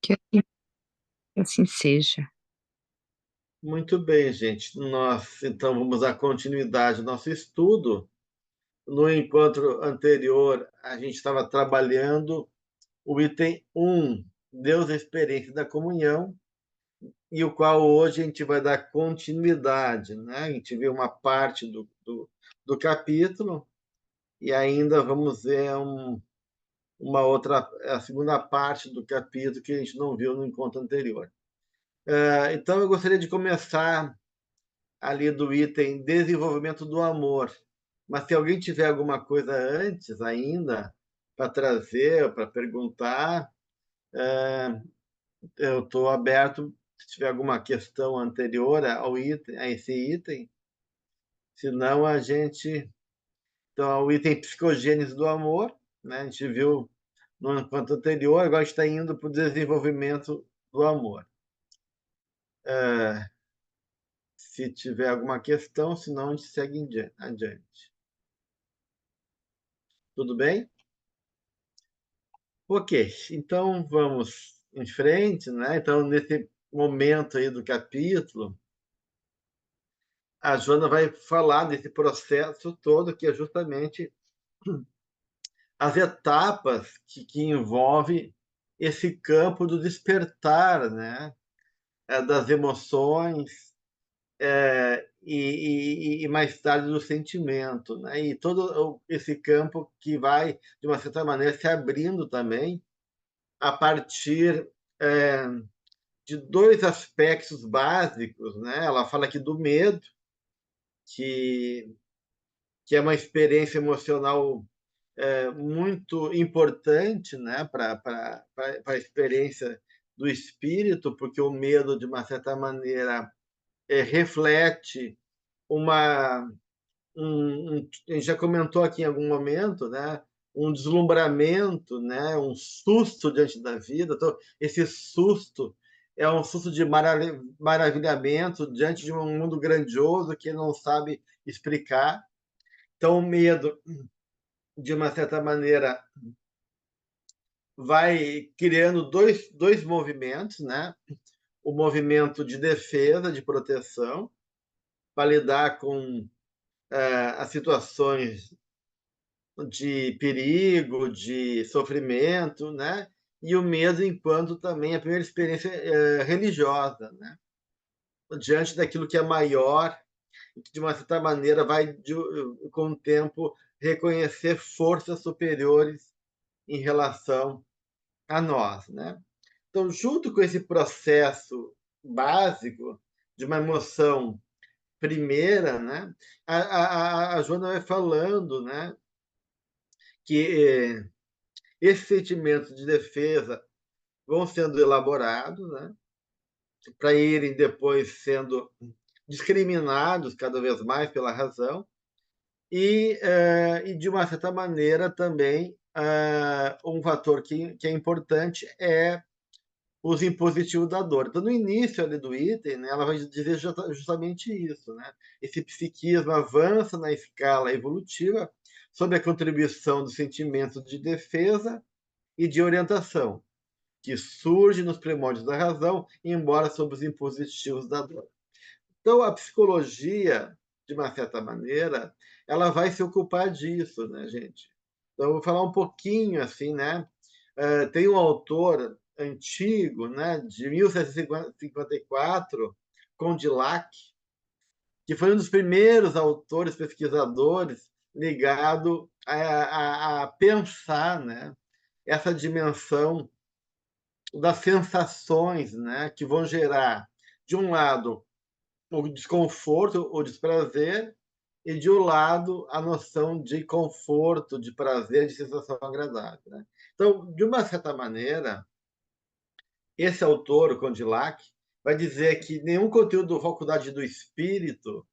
Que assim seja. Muito bem, gente. Nós, então, vamos dar continuidade ao nosso estudo. No encontro anterior, a gente estava trabalhando o item 1, Deus, a experiência da comunhão, e o qual hoje a gente vai dar continuidade, né? A gente viu uma parte do capítulo e ainda vamos ver uma outra, a segunda parte do capítulo que a gente não viu no encontro anterior. Então, eu gostaria de começar ali do item desenvolvimento do amor. Mas se alguém tiver alguma coisa antes ainda para trazer, para perguntar, eu estou aberto. Se tiver alguma questão anterior ao item, a esse item, senão a gente. Então, o item psicogênese do amor, né? A gente viu no encontro anterior, agora está indo para o desenvolvimento do amor. Se tiver alguma questão, senão a gente segue adiante. Tudo bem? Ok, então vamos em frente, né? Então, nesse momento aí do capítulo, a Joana vai falar desse processo todo, que é justamente as etapas que envolve esse campo do despertar, né? Das emoções, e mais tarde do sentimento, né? E todo esse campo que vai, de uma certa maneira, se abrindo também a partir de dois aspectos básicos, né? Ela fala aqui do medo, que, que é uma experiência emocional muito importante, né? Para a experiência do espírito, porque o medo, de uma certa maneira, reflete uma a gente já comentou aqui em algum momento, né? Um deslumbramento, né? Um susto diante da vida. Então, esse susto é um susto de maravilhamento diante de um mundo grandioso que não sabe explicar. Então, o medo, de uma certa maneira, vai criando dois movimentos, né? O movimento de defesa, de proteção, para lidar com as situações de perigo, de sofrimento, né? E o medo enquanto também a primeira experiência religiosa, né? Diante daquilo que é maior, e que de uma certa maneira vai, com o tempo, reconhecer forças superiores em relação a nós, né? Então, junto com esse processo básico de uma emoção primeira, né? A Joana vai falando, né? Que esses sentimentos de defesa vão sendo elaborados, né, para irem depois sendo discriminados cada vez mais pela razão, e de uma certa maneira também um fator que é importante é os impositivos da dor. Então, no início ali do item, né, ela vai dizer justamente isso, né? Esse psiquismo avança na escala evolutiva sob a contribuição dos sentimentos de defesa e de orientação, que surge nos primórdios da razão, embora sob os impositivos da dor. Então, a psicologia, de uma certa maneira, ela vai se ocupar disso, né, gente? Então, eu vou falar um pouquinho assim, né? Tem um autor antigo, né, de 1754, Condillac, que foi um dos primeiros autores pesquisadores ligado a pensar, né, essa dimensão das sensações, né, que vão gerar, de um lado, o desconforto, o desprazer, e de um lado, a noção de conforto, de prazer, de sensação agradável, né? Então, de uma certa maneira, esse autor, o Condillac, vai dizer que nenhum conteúdo da faculdade do espírito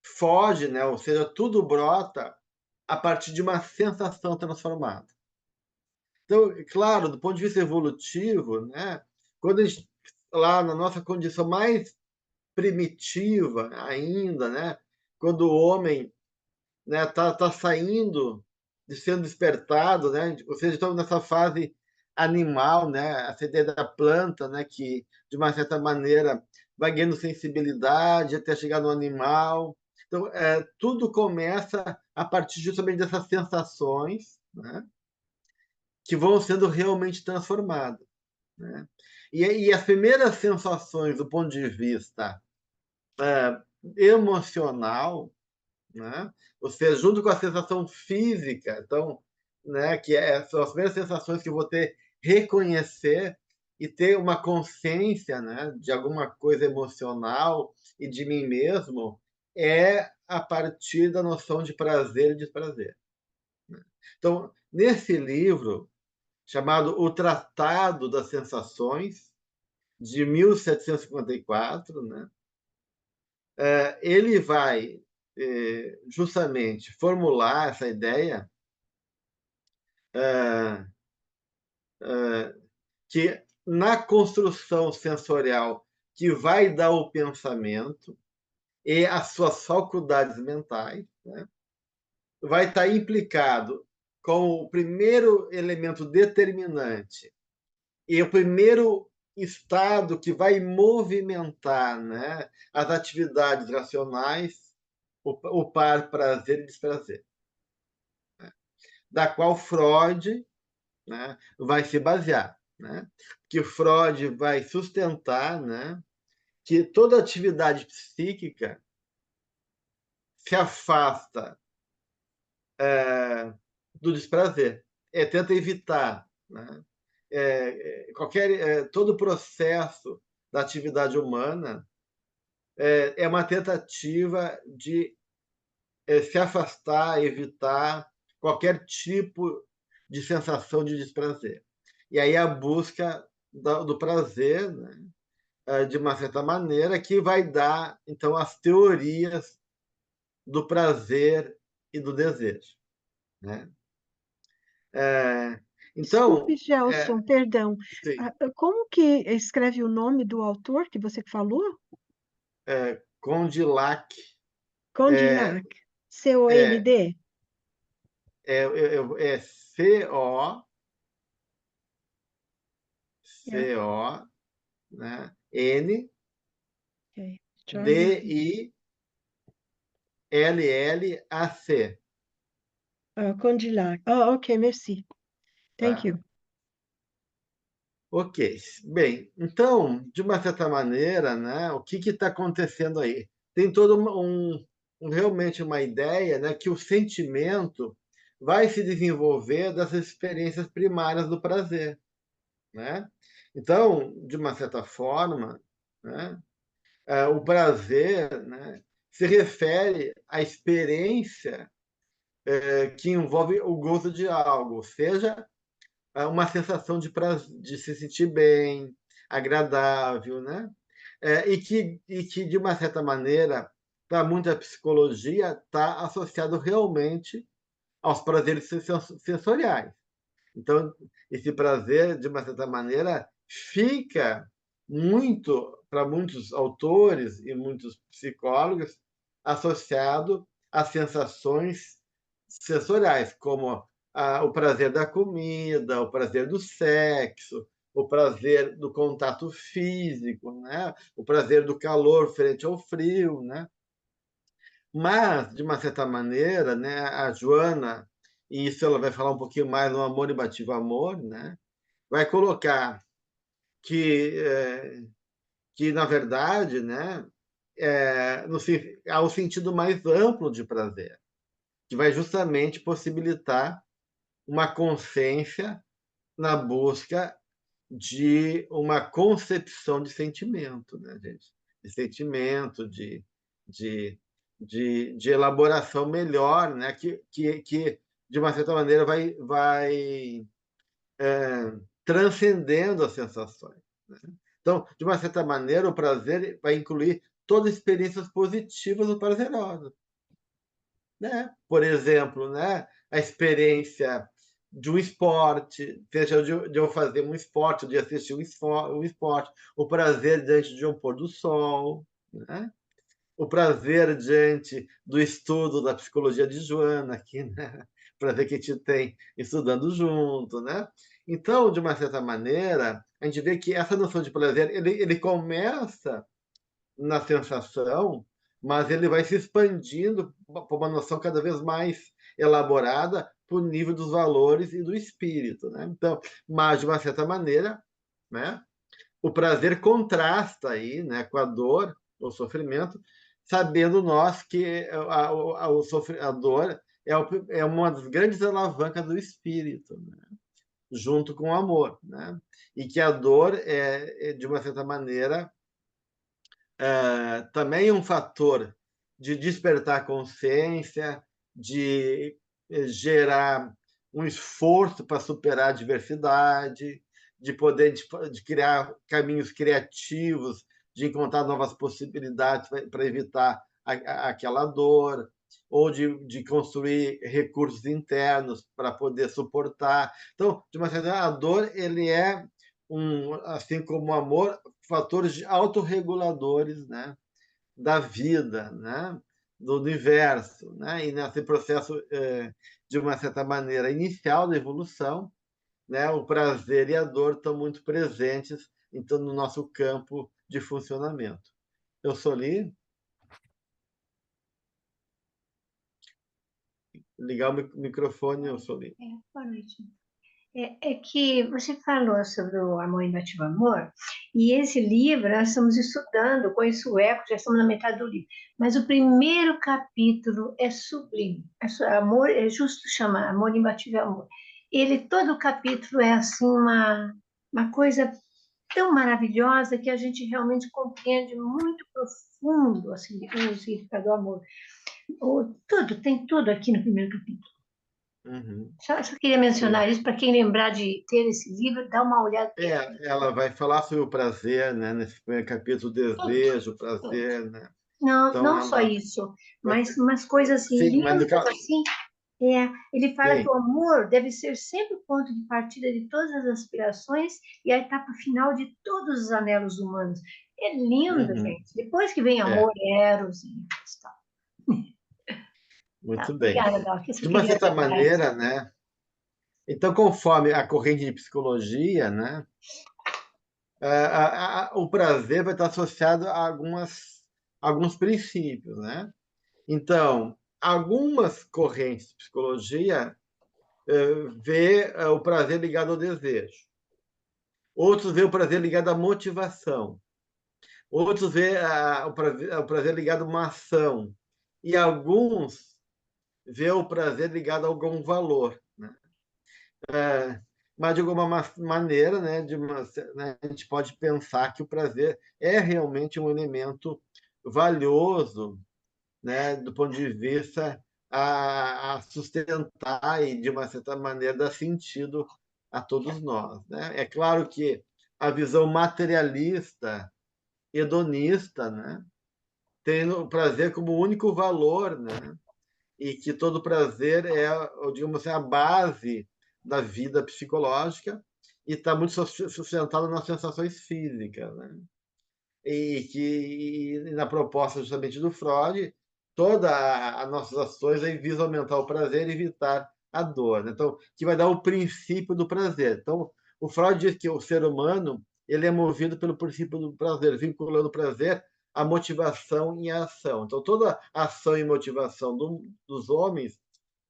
foge, né? Ou seja, tudo brota a partir de uma sensação transformada. Então, claro, do ponto de vista evolutivo, né, quando a gente, lá na nossa condição mais primitiva ainda, né, quando o homem, né, tá saindo de sendo despertado, né? Ou seja, estamos nessa fase animal, né? Essa ideia da planta, né? Que, de uma certa maneira, vai ganhando sensibilidade até chegar no animal. Então, tudo começa a partir justamente dessas sensações, né? Que vão sendo realmente transformadas, né? E as primeiras sensações do ponto de vista é, emocional, né? Ou seja, junto com a sensação física, então, né, são as primeiras sensações que eu vou ter reconhecer e ter uma consciência, né, de alguma coisa emocional e de mim mesmo, é a partir da noção de prazer e desprazer. Então, nesse livro chamado O Tratado das Sensações, de 1754, né, ele vai justamente formular essa ideia é, que na construção sensorial que vai dar o pensamento e as suas faculdades mentais, né, vai estar implicado com o primeiro elemento determinante e o primeiro estado que vai movimentar, né, as atividades racionais, o par prazer e desprazer, da qual Freud, né, vai se basear, né? Que Freud vai sustentar, né, que toda atividade psíquica se afasta do desprazer, tenta evitar, né? Todo o processo da atividade humana é uma tentativa de se afastar, evitar qualquer tipo de sensação de desprazer. E aí a busca do prazer, né, de uma certa maneira, que vai dar, então, as teorias do prazer e do desejo, né? É, então, Desculpe, Gelson, perdão. sim, Como que escreve o nome do autor que você falou? Condillac é, Condillac. é, C-O-N-D? é C-O-C-O, Yeah. né? Okay. Charles. N-D-I-L-L-A-C. Condillac. Oh, okay, merci. Thank Tá? you. Ok. Bem, então, de uma certa maneira, né, o que está acontecendo aí? Tem todo realmente uma ideia, né, que o sentimento vai se desenvolver dessas experiências primárias do prazer, né? Então, de uma certa forma, né, o prazer, né, se refere à experiência que envolve o gozo de algo, seja uma sensação de prazer, de se sentir bem, agradável, né? E que, de uma certa maneira, para muita psicologia, está associado realmente aos prazeres sensoriais. Então, esse prazer, de uma certa maneira, fica muito, para muitos autores e muitos psicólogos, associado às sensações sensoriais, como o prazer da comida, o prazer do sexo, o prazer do contato físico, né? O prazer do calor frente ao frio, né? Mas, de uma certa maneira, né, a Joana, e isso ela vai falar um pouquinho mais no Amor Imbatível Amor, né, vai colocar que, que na verdade, né, há um sentido mais amplo de prazer, que vai justamente possibilitar uma consciência na busca de uma concepção de sentimento, né, gente? De sentimento, de, de elaboração melhor, né? Que de uma certa maneira, vai transcendendo as sensações, né? Então, de uma certa maneira, o prazer vai incluir todas as experiências positivas ou prazerosas, né? Por exemplo, né, a experiência de um esporte, seja de eu fazer um esporte, de assistir um esporte, o prazer diante de um pôr do sol, né? O prazer diante do estudo da psicologia de Joana aqui, né? prazer que a gente tem estudando junto, né? Então, de uma certa maneira, a gente vê que essa noção de prazer, ele começa na sensação, mas ele vai se expandindo para uma noção cada vez mais elaborada para o nível dos valores e do espírito, né? Então, mas de uma certa maneira, né? O prazer contrasta aí, né, com a dor, o sofrimento, sabendo nós que a dor é uma das grandes alavancas do espírito, né? Junto com o amor, né? E que a dor de uma certa maneira, também um fator de despertar consciência, de gerar um esforço para superar a adversidade, de poder de criar caminhos criativos, de encontrar novas possibilidades para evitar aquela dor, ou de construir recursos internos para poder suportar. Então, de uma certa maneira, a dor ele é assim como o amor, fatores autorreguladores, né, da vida, né, do universo, né, e nesse processo de uma certa maneira inicial da evolução, né, o prazer e a dor estão muito presentes então no nosso campo de funcionamento. Eu sou ali, ligar o microfone, eu sou ali. Boa noite. É que você falou sobre o Amor Invasivo Amor, e esse livro nós estamos estudando, conheço o Eco, já estamos na metade do livro, mas o primeiro capítulo é sublime. Amor, é justo chamar Amor Imbatível Amor. Todo o capítulo é assim uma coisa tão maravilhosa que a gente realmente compreende muito profundo assim, o significado do amor. Tem tudo aqui no primeiro capítulo. Uhum. Só queria mencionar isso para quem lembrar de ter esse livro, dá uma olhada. Ela vai falar sobre o prazer, né? Nesse primeiro capítulo, o desejo, o prazer, né? Não, Então, não só isso, mas umas coisas assim, sim, mas no caso, assim. Ele fala que sim. o amor deve ser sempre o ponto de partida de todas as aspirações e a etapa final de todos os anelos humanos. É lindo, Uhum. gente. Depois que vem amor, eros e tal. Tá, Muito bem. obrigada, Dal, que De isso uma queria certa lembrar isso. maneira, né? Então, conforme a corrente de psicologia, né? O prazer vai estar associado a alguns princípios, né? Então, algumas correntes de psicologia vê o prazer ligado ao desejo. Outros vê o prazer ligado à motivação. Outros vê o prazer ligado a uma ação. E alguns vê o prazer ligado a algum valor, né? Mas, de alguma maneira, né, a gente pode pensar que o prazer é realmente um elemento valioso, né, do ponto de vista a sustentar e, de uma certa maneira, dar sentido a todos nós, né? É claro que a visão materialista, hedonista, né, tem o prazer como único valor, né? E que todo prazer é, digamos assim, a base da vida psicológica e está muito sustentado nas sensações físicas, né? E na proposta justamente do Freud, todas as nossas ações aí visam aumentar o prazer e evitar a dor, né? Então, que vai dar o princípio do prazer. Então, o Freud diz que o ser humano ele é movido pelo princípio do prazer, vinculando o prazer à motivação e à ação. Então, toda ação e motivação dos homens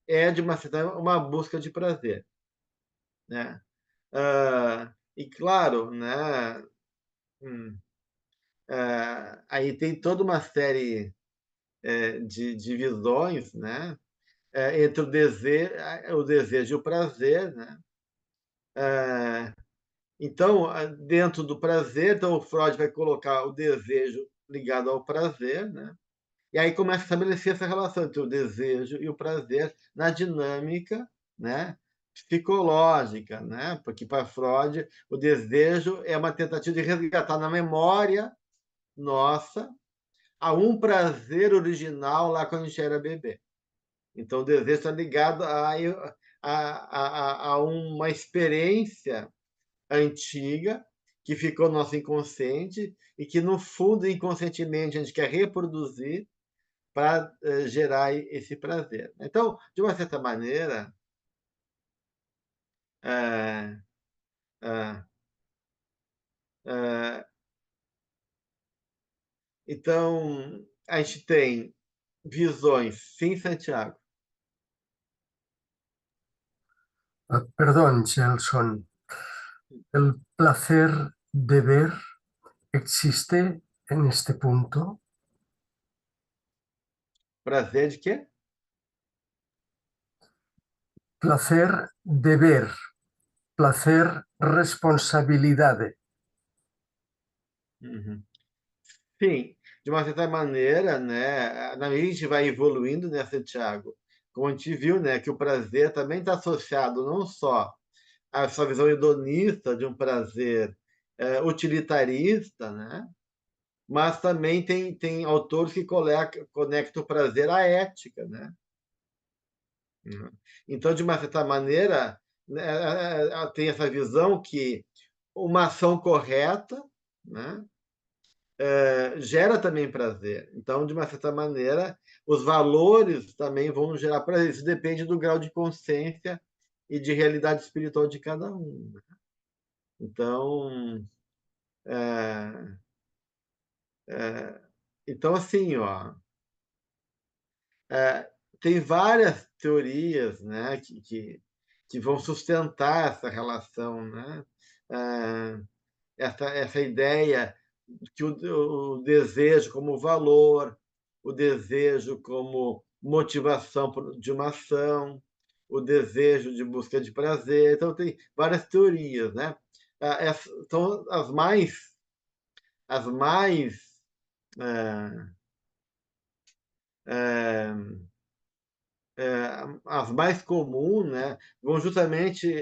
é, de uma certa uma busca de prazer, né? E claro, né? hum, aí tem toda uma série de divisões, né? Entre o desejo e o prazer, né? Então, dentro do prazer, então o Freud vai colocar o desejo ligado ao prazer, né? E aí começa a estabelecer essa relação entre o desejo e o prazer na dinâmica, né? Psicológica, né? Porque para Freud o desejo é uma tentativa de resgatar na memória nossa a um prazer original lá quando a gente era bebê. Então, o desejo está ligado a uma experiência antiga que ficou no nosso inconsciente e que, no fundo, inconscientemente, a gente quer reproduzir para gerar esse prazer. Então, de uma certa maneira, É, é, é, então, a gente tem visões, sim, Santiago. Perdón, Gelson. ¿El placer de ver existe en este punto? Prazer de quê? Placer de ver, placer, responsabilidade. Uhum. Sim, de uma certa maneira, né, na medida que a gente vai evoluindo, né, Santiago, como a gente viu, né, que o prazer também está associado não só a essa visão hedonista de um prazer utilitarista, né, mas também tem autores que conectam o prazer à ética, né? Então, de uma certa maneira, né, tem essa visão que uma ação correta, né, gera também prazer. Então, de uma certa maneira, os valores também vão gerar prazer. Isso depende do grau de consciência e de realidade espiritual de cada um, né? Então, é, é, então assim, ó, é, tem várias teorias, né, que vão sustentar essa relação, né? É, essa ideia que o desejo como valor, o desejo como motivação de uma ação, o desejo de busca de prazer. Então, tem várias teorias, né? São as mais é, é, as mais comuns, né? Vão justamente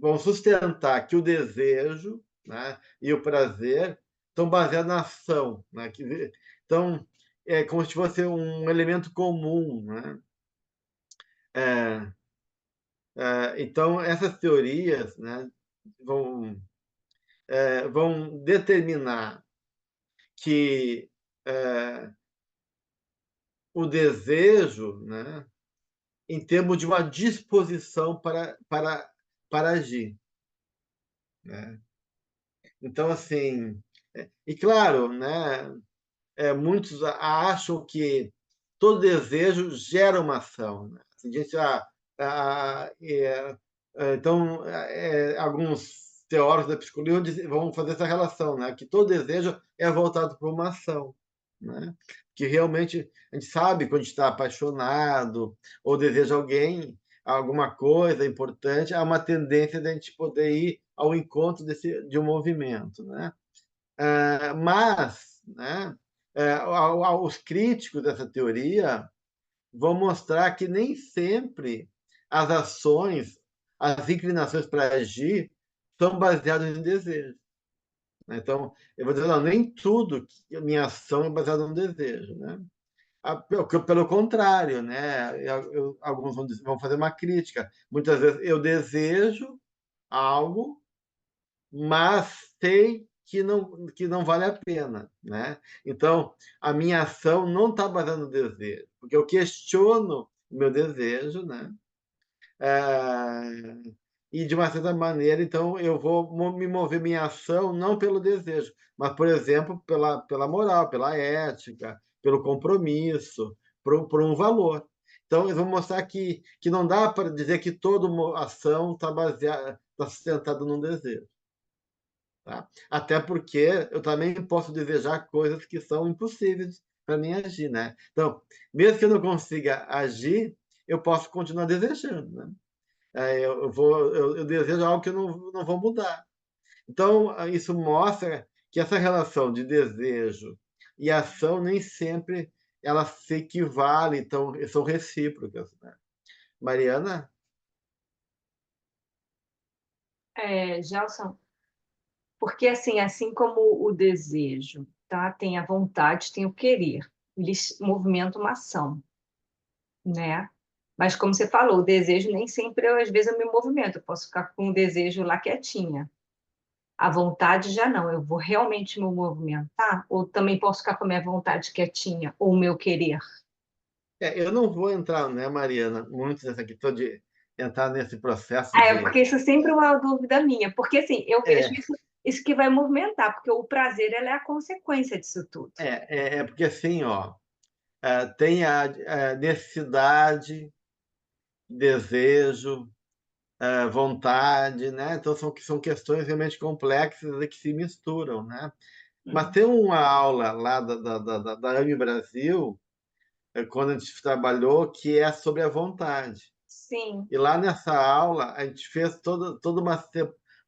vão sustentar que o desejo, né, e o prazer estão baseados na ação, né? Então, é como se fosse um elemento comum, né? É, então, essas teorias, né, vão determinar que o desejo, né, em termos de uma disposição para agir, né? Então, assim, e claro, né, muitos acham que todo desejo gera uma ação, né? Assim, então, alguns teóricos da psicologia vão fazer essa relação, né? Que todo desejo é voltado para uma ação, né? Que realmente a gente sabe quando a gente está apaixonado ou deseja alguma coisa importante, há uma tendência de a gente poder ir ao encontro de um movimento, né? Mas, né, os críticos dessa teoria vão mostrar que nem sempre as ações, as inclinações para agir, são baseadas em desejo, né? Então, eu vou dizer, não, nem tudo que a minha ação é baseada no desejo, né? Pelo contrário, né? Alguns vão fazer uma crítica. Muitas vezes eu desejo algo, mas sei que não vale a pena, né? Então, a minha ação não está baseada no desejo, porque eu questiono o meu desejo, né? É, e, de uma certa maneira, então, eu vou me mover minha ação não pelo desejo, mas, por exemplo, pela moral, pela ética, pelo compromisso, por um valor. Então, eles vão mostrar que não dá para dizer que toda ação está sustentada num desejo. Tá? Até porque eu também posso desejar coisas que são impossíveis para mim agir, né? Então, mesmo que eu não consiga agir, eu posso continuar desejando, né? Eu desejo algo que eu não vou mudar. Então, isso mostra que essa relação de desejo e ação nem sempre elas se equivalem, então são recíprocas, né? Mariana? Gelson, porque assim como o desejo, tá? Tem a vontade, tem o querer. Eles movimentam uma ação, né? Mas como você falou, o desejo nem sempre, às vezes, eu me movimento. Eu posso ficar com o desejo lá quietinha. A vontade já não. Eu vou realmente me movimentar? Ou também posso ficar com a minha vontade quietinha? Ou o meu querer? Eu não vou entrar, né, Mariana, muito nessa questão entrar nesse processo É, de... porque isso sempre é uma dúvida minha, porque assim, eu vejo É, isso que vai movimentar, porque o prazer ela é a consequência disso tudo. é porque assim, ó, tem a necessidade, desejo, vontade, né? Então são questões realmente complexas e que se misturam, né? Mas tem uma aula lá da AME Brasil, quando a gente trabalhou, que é sobre a vontade. Sim. E lá nessa aula, a gente fez toda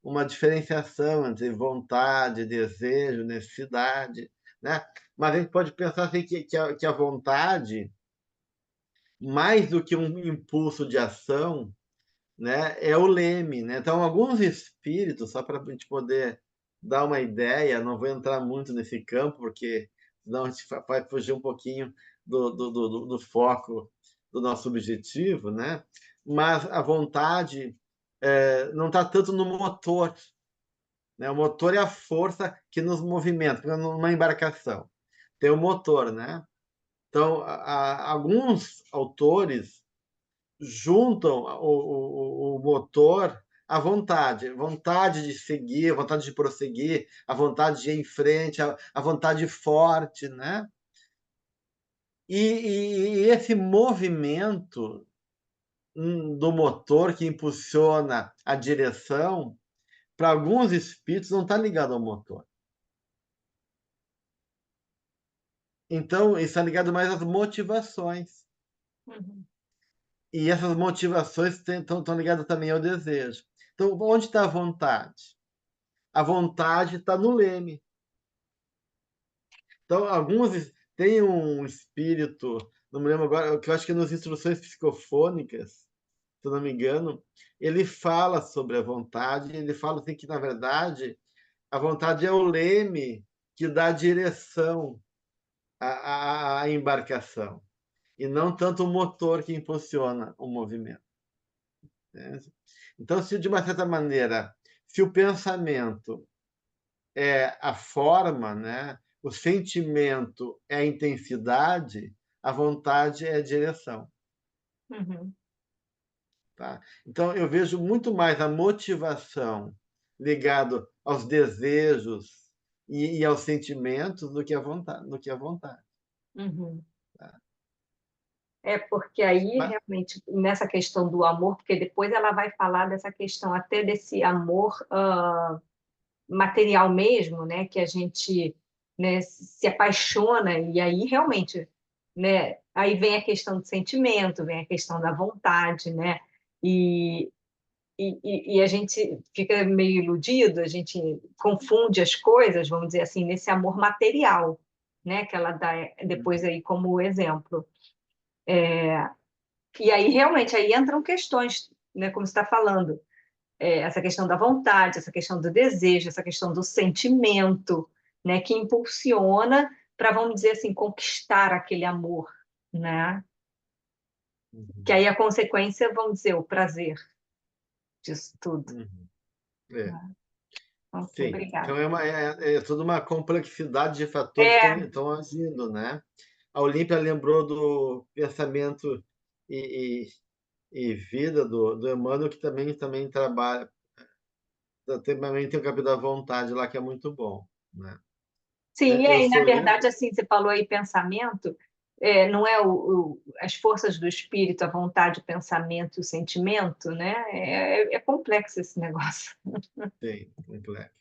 uma diferenciação entre vontade, desejo, necessidade, né? Mas a gente pode pensar assim, que a vontade, mais do que um impulso de ação, né, é o leme, né? Então, alguns espíritos, só para a gente poder dar uma ideia, não vou entrar muito nesse campo, porque senão a gente vai fugir um pouquinho do foco do nosso objetivo, né? Mas a vontade não está tanto no motor, né? O motor é a força que nos movimenta, porque numa embarcação tem o motor, né? Então, alguns autores juntam o motor à vontade de seguir, a vontade de prosseguir, a vontade de ir em frente, a vontade forte, né? E esse movimento do motor que impulsiona a direção, para alguns espíritos, não está ligado ao motor. Então, isso está ligado mais às motivações. Uhum. E essas motivações estão ligadas também ao desejo. Então, onde está a vontade? A vontade está no leme. Então, alguns têm um espírito, não me lembro agora, que eu acho que nas instruções psicofônicas, se eu não me engano, ele fala sobre a vontade, ele fala assim que, na verdade, a vontade é o leme que dá direção à embarcação, e não tanto o motor que impulsiona o movimento, né? Então, se de uma certa maneira, se o pensamento é a forma, né? O sentimento é a intensidade, a vontade é a direção. Uhum. Tá? Então, eu vejo muito mais a motivação ligado aos desejos e aos sentimentos do que a vontade. Uhum. Tá? É porque aí Mas, realmente nessa questão do amor, porque depois ela vai falar dessa questão até desse amor material mesmo, né, que a gente, né, se apaixona e aí realmente, né, aí vem a questão do sentimento, vem a questão da vontade, né, e, e a gente fica meio iludido, a gente confunde as coisas, vamos dizer assim, nesse amor material, né, que ela dá depois aí como exemplo. E aí realmente aí entram questões, né, como você está falando, essa questão da vontade, essa questão do desejo, essa questão do sentimento, né, que impulsiona para, vamos dizer assim, conquistar aquele amor, né? Que aí a consequência, vamos dizer, o prazer disso tudo. é, Ok, sim. obrigada. Então, é toda uma complexidade de fatores que É, estão agindo, né? A Olímpia lembrou do pensamento e, e vida do Emmanuel, que também trabalha, também tem o capítulo da vontade lá, que é muito bom, né? sim, e Eu aí, na sou verdade, livre. assim, você falou aí pensamento, não é as forças do espírito, a vontade, o pensamento e o sentimento, né? É complexo esse negócio. Sim, complexo.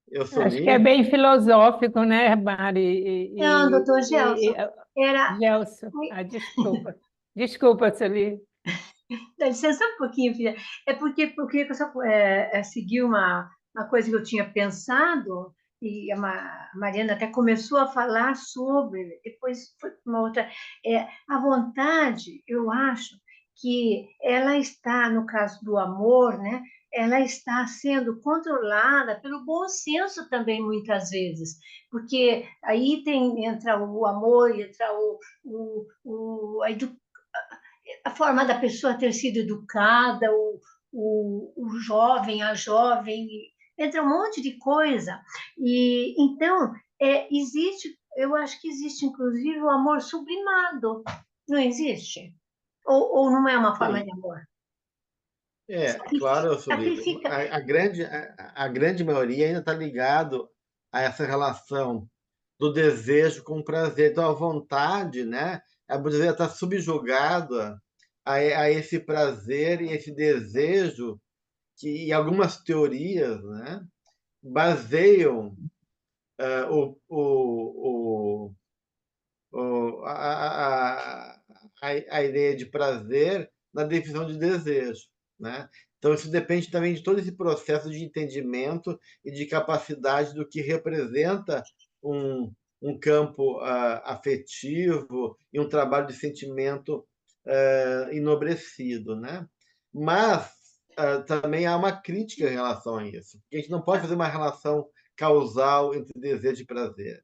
Eu sou Acho que é livre. bem filosófico, né, Mari Não, doutor Gelson, era. Gelson? Ah, desculpa. Desculpa, Sueli. Dá licença um pouquinho, filha. É porque eu só segui uma coisa que eu tinha pensado, e a Mariana até começou a falar sobre, depois foi para uma outra. A vontade, eu acho que ela está, no caso do amor, né? Ela está sendo controlada pelo bom senso também, muitas vezes, porque aí entra o amor, entra a forma da pessoa ter sido educada, o jovem, a jovem, entra um monte de coisa. E então existe, eu acho que existe inclusive o amor sublimado, não existe? Ou não é uma forma Sim. de amor? Claro, Sueli. Sacrifica. A grande maioria ainda está ligado a essa relação do desejo com o prazer. Então, a vontade, né? A mulher está subjugada a esse prazer e esse desejo que, em algumas teorias, né, baseiam o, o, a ideia de prazer na definição de desejo, né? Então, isso depende também de todo esse processo de entendimento e de capacidade do que representa um campo afetivo e um trabalho de sentimento enobrecido, né? Mas também há uma crítica em relação a isso. A gente não pode fazer uma relação causal entre desejo e prazer.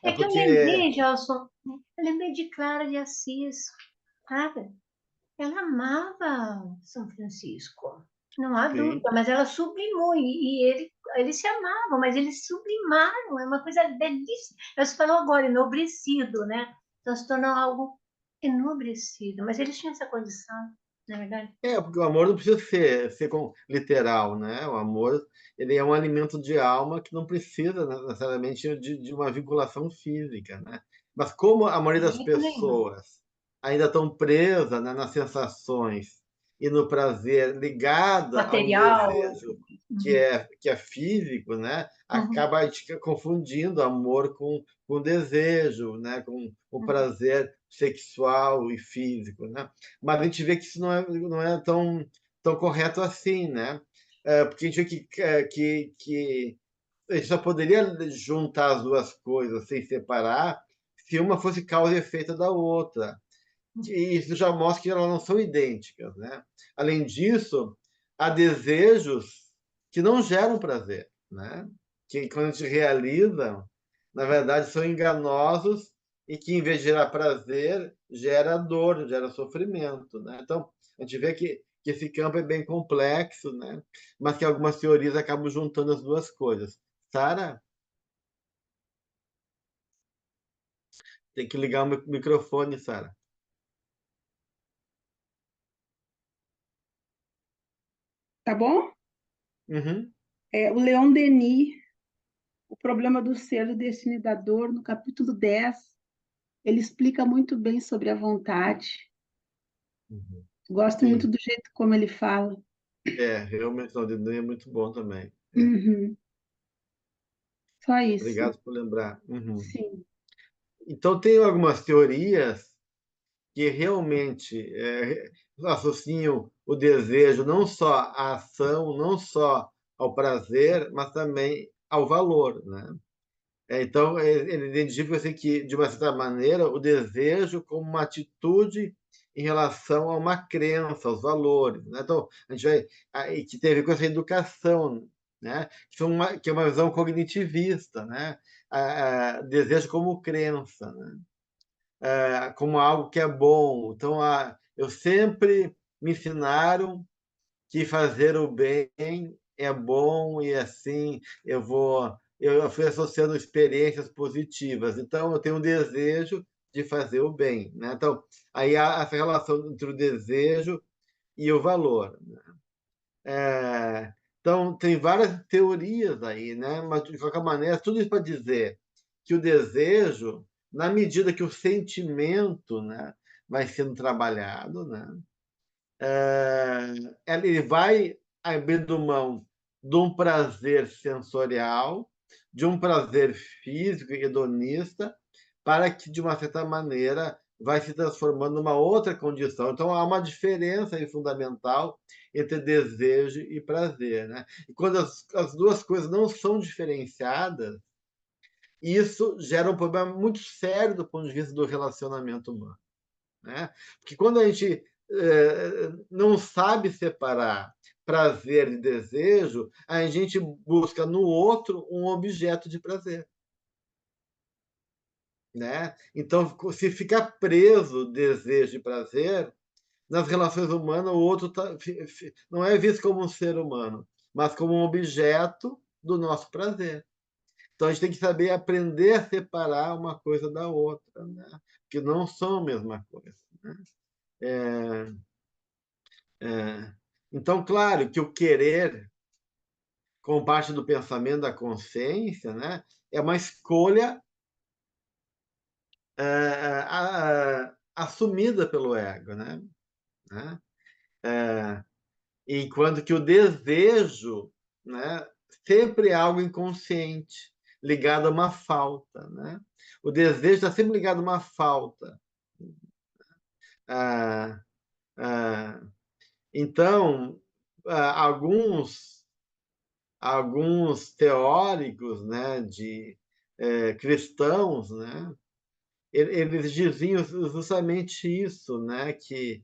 É que eu Porque lembrei, Gelson, eu lembrei de Clara de Assis, sabe? Ela amava São Francisco, não há sim, dúvida, mas ela sublimou, eles se amavam, mas eles sublimaram, é uma coisa belíssima. Você falou agora, enobrecido, né? Então se tornou algo enobrecido, mas eles tinham essa condição, na verdade. porque o amor não precisa ser literal, né? O amor, ele é um alimento de alma que não precisa necessariamente de uma vinculação física, né? Mas como a maioria De das jeito nenhum. pessoas ainda estão presas, né, nas sensações e no prazer ligada a um Material. desejo Uhum, que é físico, né? uhum, Acaba a gente confundindo amor com desejo, né? Com o uhum. prazer sexual e físico, né? Mas a gente vê que isso não é tão correto assim, né? Porque a gente vê que a gente só poderia juntar as duas coisas sem separar se uma fosse causa e efeito da outra. E isso já mostra que elas não são idênticas, né? Além disso, há desejos que não geram prazer, né? Que quando a gente realiza, na verdade, são enganosos e que, em vez de gerar prazer, gera dor, gera sofrimento, né? Então, a gente vê que esse campo é bem complexo, né? Mas que algumas teorias acabam juntando as duas coisas. Sara, tem que ligar o microfone, Sara. Tá bom? Uhum. O Leon Denis, O Problema do Ser do Destino e da Dor, no capítulo 10, ele explica muito bem sobre a vontade. Uhum. Gosto muito Sim. do jeito como ele fala. Realmente, o Disney é muito bom também. Uhum. Só isso. Obrigado por lembrar. Uhum. Sim. Então, tem algumas teorias que realmente associam o desejo não só à ação, não só ao prazer, mas também ao valor, né? Então, ele identifica assim, que, de uma certa maneira, o desejo como uma atitude em relação a uma crença, aos valores, né? Então, a gente vai, que tem a ver com essa educação, né? Que é uma visão cognitivista, né? Desejo como crença, né? Como algo que é bom. Então, eu sempre me ensinaram que fazer o bem é bom e assim eu fui associando experiências positivas. Então eu tenho um desejo de fazer o bem, né? Então aí há essa relação entre o desejo e o valor, né? Então tem várias teorias aí, né? Mas de qualquer maneira tudo isso para dizer que o desejo, na medida que o sentimento, né, vai sendo trabalhado, né? Ele vai abrindo mão de um prazer sensorial, de um prazer físico e hedonista, para que, de uma certa maneira, vai se transformando numa outra condição. Então, há uma diferença aí fundamental entre desejo e prazer, né? E quando as duas coisas não são diferenciadas, isso gera um problema muito sério do ponto de vista do relacionamento humano, né? Porque quando a gente não sabe separar prazer e desejo, a gente busca no outro um objeto de prazer, né? Então, se ficar preso desejo e prazer, nas relações humanas, o outro não é visto como um ser humano, mas como um objeto do nosso prazer. Então, a gente tem que saber aprender a separar uma coisa da outra, né? Porque não são a mesma coisa, né? É, é, Então, claro que o querer, como parte do pensamento da consciência, né, é uma escolha assumida pelo ego, né? Enquanto que o desejo, né, sempre é algo inconsciente, ligado a uma falta, né? O desejo está sempre ligado a uma falta. Então, alguns teóricos, né, cristãos, né, eles diziam justamente isso, né, que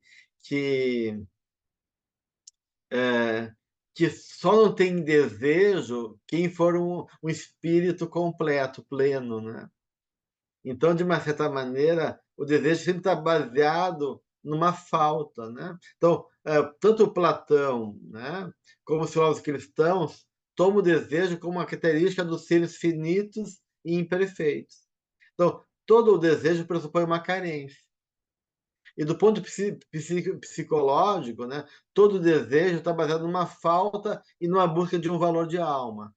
que só não tem desejo quem for um espírito completo, pleno, né? Então, de uma certa maneira, o desejo sempre está baseado numa falta, né? Então, tanto Platão, né, como os filósofos cristãos tomam o desejo como uma característica dos seres finitos e imperfeitos. Então, todo o desejo pressupõe uma carência. E do ponto psicológico, né, todo desejo está baseado numa falta e numa busca de um valor de alma.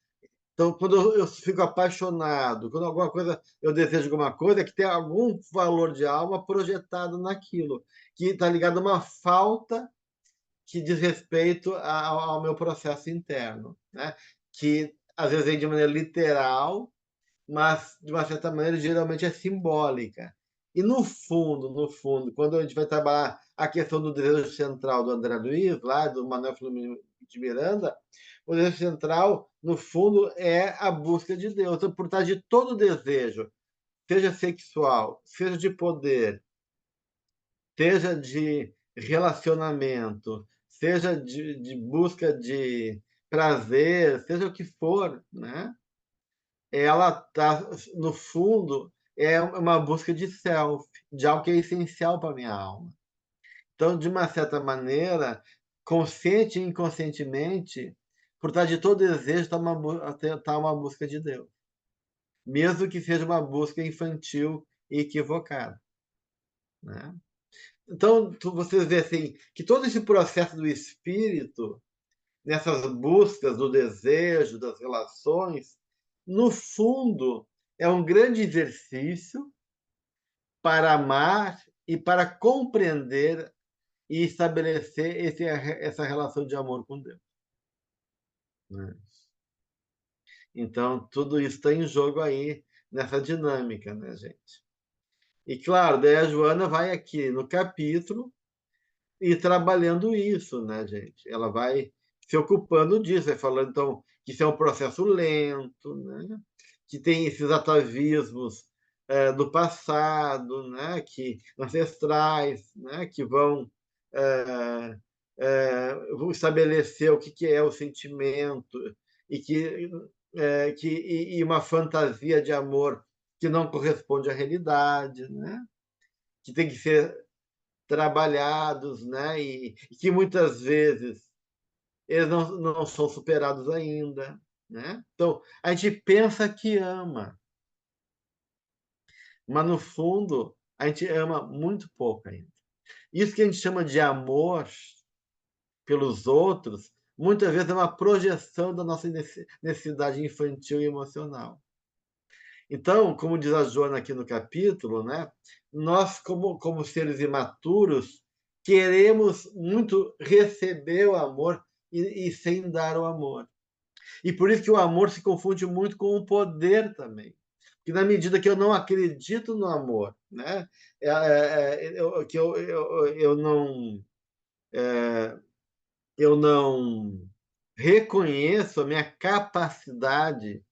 Então, quando eu fico apaixonado, quando alguma coisa eu desejo alguma coisa, é que tem algum valor de alma projetado naquilo, que está ligado a uma falta que diz respeito ao meu processo interno, né? Que às vezes vem de maneira literal, mas de uma certa maneira geralmente é simbólica. E no fundo, quando a gente vai trabalhar a questão do desejo central do André Luiz, lá do Manuel Filomeno de Miranda, o desejo central, no fundo, é a busca de Deus. Então, por trás de todo desejo, seja sexual, seja de poder, seja de relacionamento, seja de busca de prazer, seja o que for, né? Ela está, no fundo, é uma busca de self, de algo que é essencial para a minha alma. Então, de uma certa maneira, consciente e inconscientemente, por trás de todo desejo está uma busca de Deus, mesmo que seja uma busca infantil e equivocada, né? Então, vocês vê assim, que todo esse processo do espírito, nessas buscas do desejo, das relações, no fundo, é um grande exercício para amar e para compreender e estabelecer essa relação de amor com Deus, né? Então, tudo isso está em jogo aí nessa dinâmica, né, gente? E, claro, daí a Joana vai aqui no capítulo e trabalhando isso, né, gente? Ela vai se ocupando disso, vai falando, então, que isso é um processo lento, né? Que tem esses atavismos do passado, né? Que ancestrais, né? Que vão estabelecer o que é o sentimento e e uma fantasia de amor que não corresponde à realidade, né? Que tem que ser trabalhados, né? E que muitas vezes eles não são superados ainda, né? Então, a gente pensa que ama, mas no fundo a gente ama muito pouco ainda. Isso que a gente chama de amor pelos outros, muitas vezes é uma projeção da nossa necessidade infantil e emocional. Então, como diz a Joana aqui no capítulo, né, nós, como seres imaturos, queremos muito receber o amor e sem dar o amor. E por isso que o amor se confunde muito com o poder também. Porque na medida que eu não acredito no amor, né, eu não reconheço a minha capacidade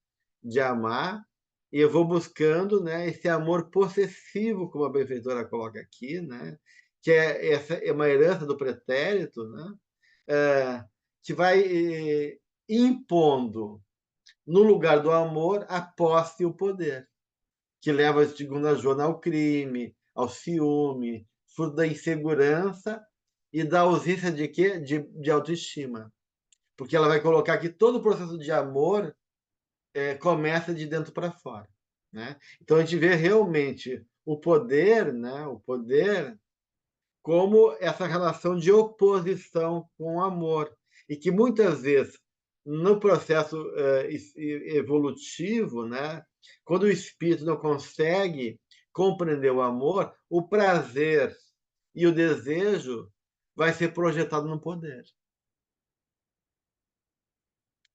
de amar e eu vou buscando, né, esse amor possessivo, como a benfeitora coloca aqui, né, que é uma herança do pretérito, né, que vai impondo no lugar do amor a posse e o poder, que leva, segundo a Joana, ao crime, ao ciúme, fruto da insegurança e da ausência de quê? De autoestima. Porque ela vai colocar que todo o processo de amor começa de dentro para fora, né? Então a gente vê realmente o poder, né? O poder como essa relação de oposição com o amor. E que muitas vezes, no processo evolutivo, né, quando o espírito não consegue compreender o amor, o prazer e o desejo vai ser projetado no poder.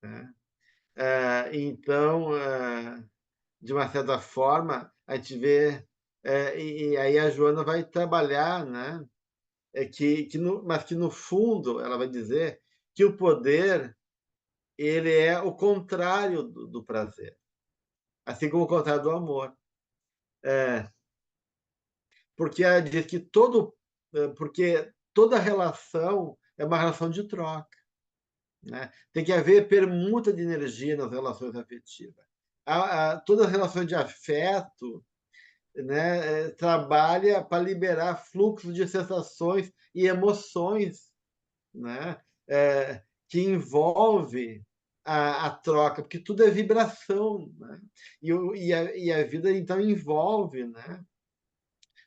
Né? Então, de uma certa forma, a gente vê, e aí a Joana vai trabalhar, né? Mas que no fundo ela vai dizer que o poder ele é o contrário do prazer, assim como o contrário do amor. Porque ela diz que porque toda relação é uma relação de troca. Né? Tem que haver permuta de energia nas relações afetivas. Toda relação de afeto, né, trabalha para liberar fluxos de sensações e emoções, né, que envolve a troca, porque tudo é vibração. Né? E a vida, então, envolve, né,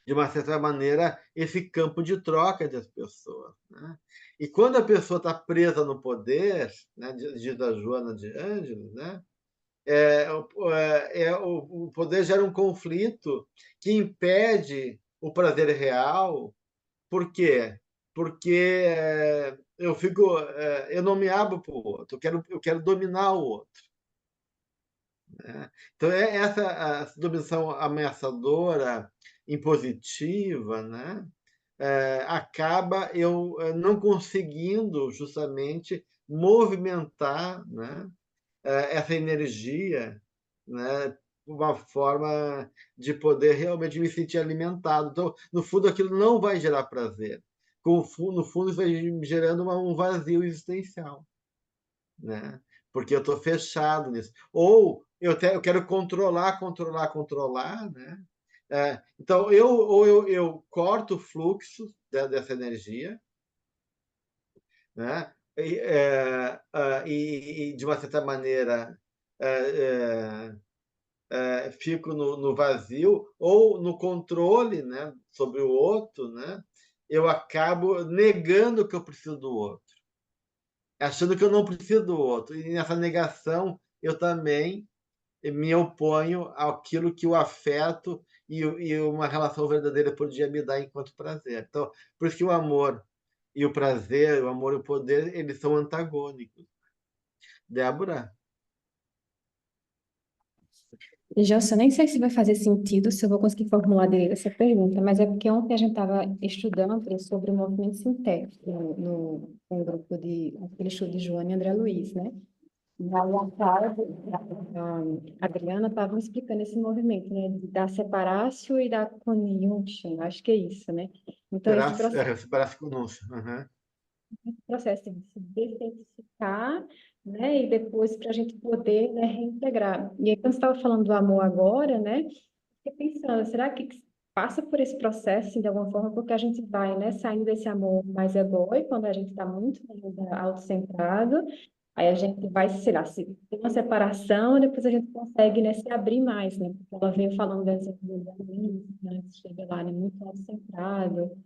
de uma certa maneira, esse campo de troca das pessoas. Né? E quando a pessoa está presa no poder, né, diz a Joana de Ângeles, né, o poder gera um conflito que impede o prazer real. Por quê? Porque eu não me abro para o outro, eu quero dominar o outro. Né? Então, essa dominação ameaçadora, impositiva, né? Acaba eu não conseguindo justamente movimentar, né? Essa energia, né? Uma forma de poder realmente me sentir alimentado. Então, no fundo, aquilo não vai gerar prazer. No fundo, isso vai me gerando um vazio existencial, né? Porque eu estou fechado nisso. Ou eu quero controlar, né? Então, eu corto o fluxo dessa energia, né? E de uma certa maneira, fico no vazio ou no controle, né, sobre o outro, né? Eu acabo negando que eu preciso do outro, achando que eu não preciso do outro. E nessa negação, eu também me oponho àquilo que o afeto e uma relação verdadeira podia me dar enquanto prazer. Então, por isso que o amor e o prazer, o amor e o poder, eles são antagônicos. Débora? Jossa, eu nem sei se vai fazer sentido, se eu vou conseguir formular direito essa pergunta, mas é porque ontem a gente estava estudando sobre o movimento sintético no grupo aquele estudo de Joana e André Luiz, né? E aí a Clara, a Adriana estavam explicando esse movimento, né? Da separatio e da conjunction, acho que é isso, né? Então, esse Separasse conosco. Uhum. processo de se desidentificar, né, e depois para a gente poder, né, reintegrar. E aí, quando você estava falando do amor agora, né, fiquei pensando, será que passa por esse processo, assim, de alguma forma, porque a gente vai, né, saindo desse amor mais egóico, quando a gente está muito autocentrado, aí a gente vai, sei lá, se tem uma separação, depois a gente consegue, né, se abrir mais, né, porque ela veio falando das amigos, né, que chega lá, né, muito autocentrado,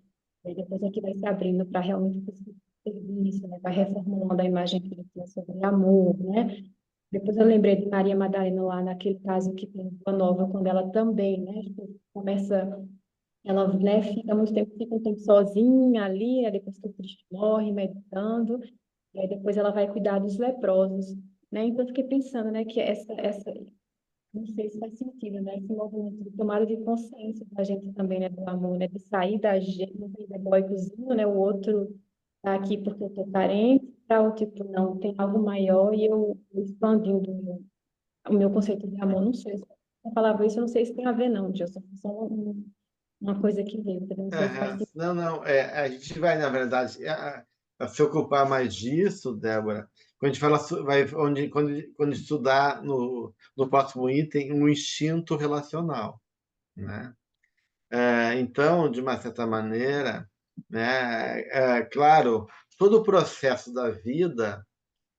e aí depois a gente vai se abrindo para realmente conseguir serviço, né? Vai reformulando a imagem que ele tinha sobre amor, né? Depois eu lembrei de Maria Madalena lá naquele caso que tem uma nova, quando ela também, né? Tipo, começa, ela, né, fica um tempo sozinha ali, aí depois que o Cristo morre, meditando, e aí depois ela vai cuidar dos leprosos, né? Então eu fiquei pensando, né, que não sei se faz sentido, né? Esse movimento de tomada de consciência da gente também, né, do amor, né? De sair da gente, do egoicozinho, né? O outro tá aqui porque eu tô carente, para o tipo, não, tem algo maior e eu expandindo o meu conceito de amor. Não sei se eu falava isso, eu não sei se tem a ver, não, Gilson. Só uma coisa que veio, entendeu? Não sei se faz sentido. Não. A gente vai, na verdade, a se ocupar mais disso, Débora, quando a gente fala, quando estudar no próximo item, um instinto relacional, né? Então, de uma certa maneira, né, claro, todo o processo da vida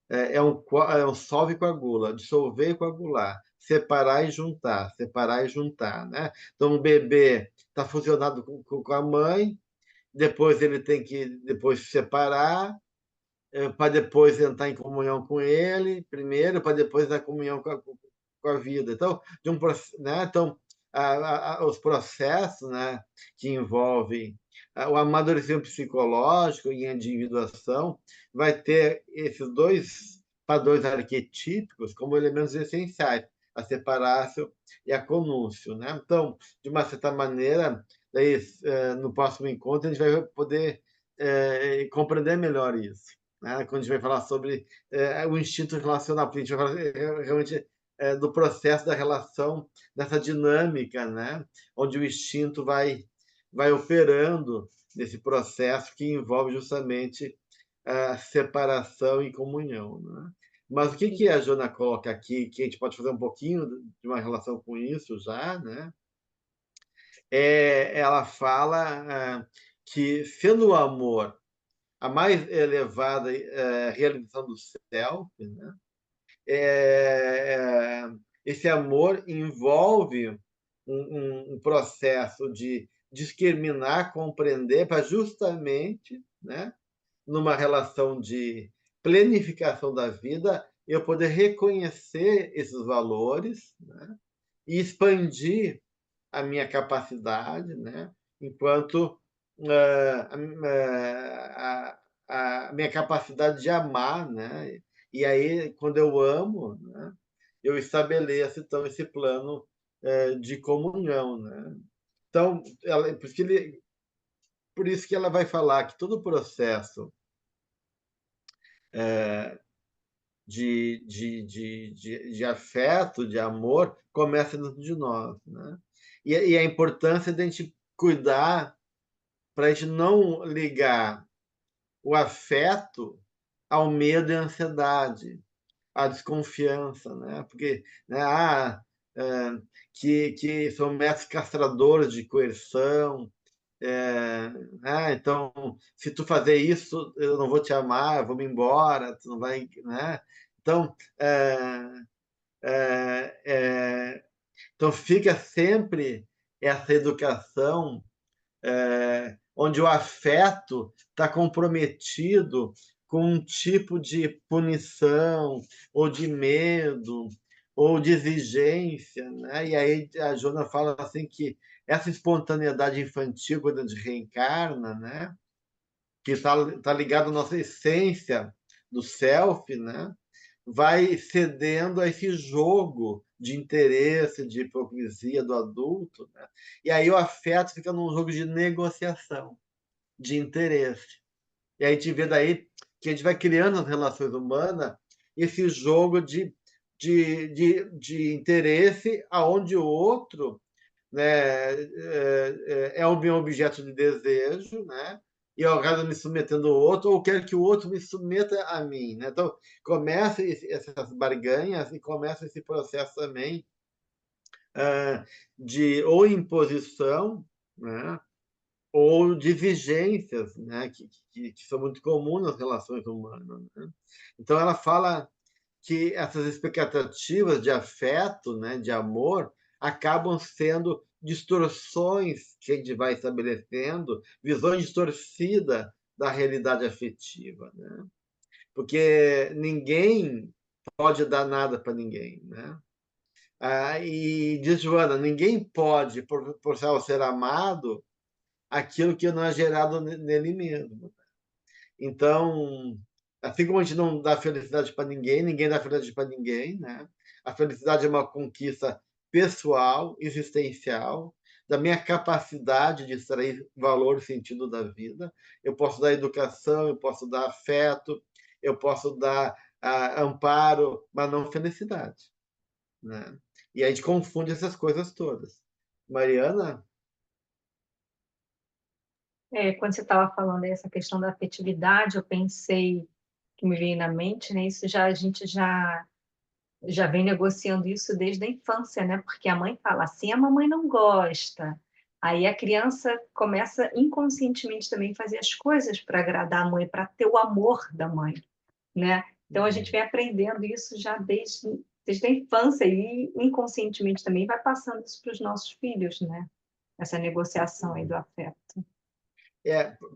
é um solve e coagula, dissolver e coagular, separar e juntar, né? Então, o bebê está fusionado com a mãe, depois ele tem que depois se separar, para depois entrar em comunhão com ele, primeiro, para depois entrar em comunhão com a vida. Então, né? Então os processos, né, que envolvem o amadurecimento psicológico e a individuação vai ter esses dois padrões arquetípicos como elementos essenciais, a separácio e a conúncio, né? Então, de uma certa maneira, daí, no próximo encontro, a gente vai poder compreender melhor isso, né? Quando a gente vai falar sobre o instinto relacional, porque a gente vai falar realmente do processo da relação, dessa dinâmica, né? Onde o instinto vai operando nesse processo que envolve justamente a separação e comunhão, né? Mas o que a Jona coloca aqui, que a gente pode fazer um pouquinho de uma relação com isso já, né? Ela fala que, sendo o amor a mais elevada realização do self, né? Esse amor envolve um processo de discriminar, compreender, para justamente, né, numa relação de planificação da vida, eu poder reconhecer esses valores, né, e expandir a minha capacidade, né, enquanto a minha capacidade de amar, né? E aí, quando eu amo, né, eu estabeleço então esse plano de comunhão, né? Então, por isso que ela vai falar que todo o processo de afeto, de amor, começa dentro de nós, né? E a importância de a gente cuidar para a gente não ligar o afeto ao medo e à ansiedade, à desconfiança, né? Porque, né, que são métodos castradores de coerção, então, se tu fazer isso, eu não vou te amar, eu vou me embora, tu não vai, né? Então, então fica sempre essa educação onde o afeto está comprometido com um tipo de punição, ou de medo, ou de exigência, né? E aí a Jona fala assim que essa espontaneidade infantil, quando a gente reencarna, né, que está ligada à nossa essência do self, né, vai cedendo a esse jogo de interesse, de hipocrisia do adulto, né? E aí o afeto fica num jogo de negociação, de interesse. E aí a gente vê daí que a gente vai criando nas relações humanas esse jogo de interesse aonde o outro, né, é o meu objeto de desejo, né? E eu acabo me submetendo ao outro, ou quero que o outro me submeta a mim, né? Então, começa essas barganhas e começa esse processo também de ou imposição, né? Ou de exigências, né? Que são muito comuns nas relações humanas, né? Então, ela fala que essas expectativas de afeto, né, de amor, acabam sendo distorções que a gente vai estabelecendo, visões distorcidas da realidade afetiva, né? Porque ninguém pode dar nada para ninguém, né? E diz Joana, ninguém pode proporcionar ao ser amado aquilo que não é gerado nele mesmo. Então, assim como a gente não dá felicidade para ninguém, ninguém dá felicidade para ninguém, né? A felicidade é uma conquista pessoal, existencial, da minha capacidade de extrair valor e sentido da vida. Eu posso dar educação, eu posso dar afeto, eu posso dar amparo, mas não felicidade, né? E a gente confunde essas coisas todas. Mariana? Quando você estava falando aí essa questão da afetividade, eu pensei que me veio na mente, né? Isso já a gente já vem negociando isso desde a infância, né? Porque a mãe fala assim, a mamãe não gosta. Aí a criança começa inconscientemente também a fazer as coisas para agradar a mãe, para ter o amor da mãe, né? Então a gente vem aprendendo isso já desde a infância e inconscientemente também vai passando isso para os nossos filhos, né? Essa negociação aí do afeto.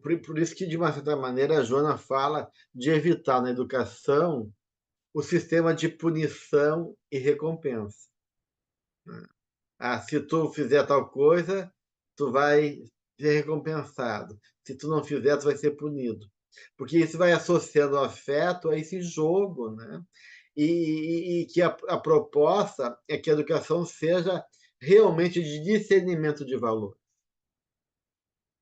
Por isso que, de uma certa maneira, a Joana fala de evitar na educação o sistema de punição e recompensa. Se tu fizer tal coisa, tu vai ser recompensado. Se tu não fizer, tu vai ser punido. Porque isso vai associando o afeto a esse jogo, né? E que a proposta é que a educação seja realmente de discernimento de valor,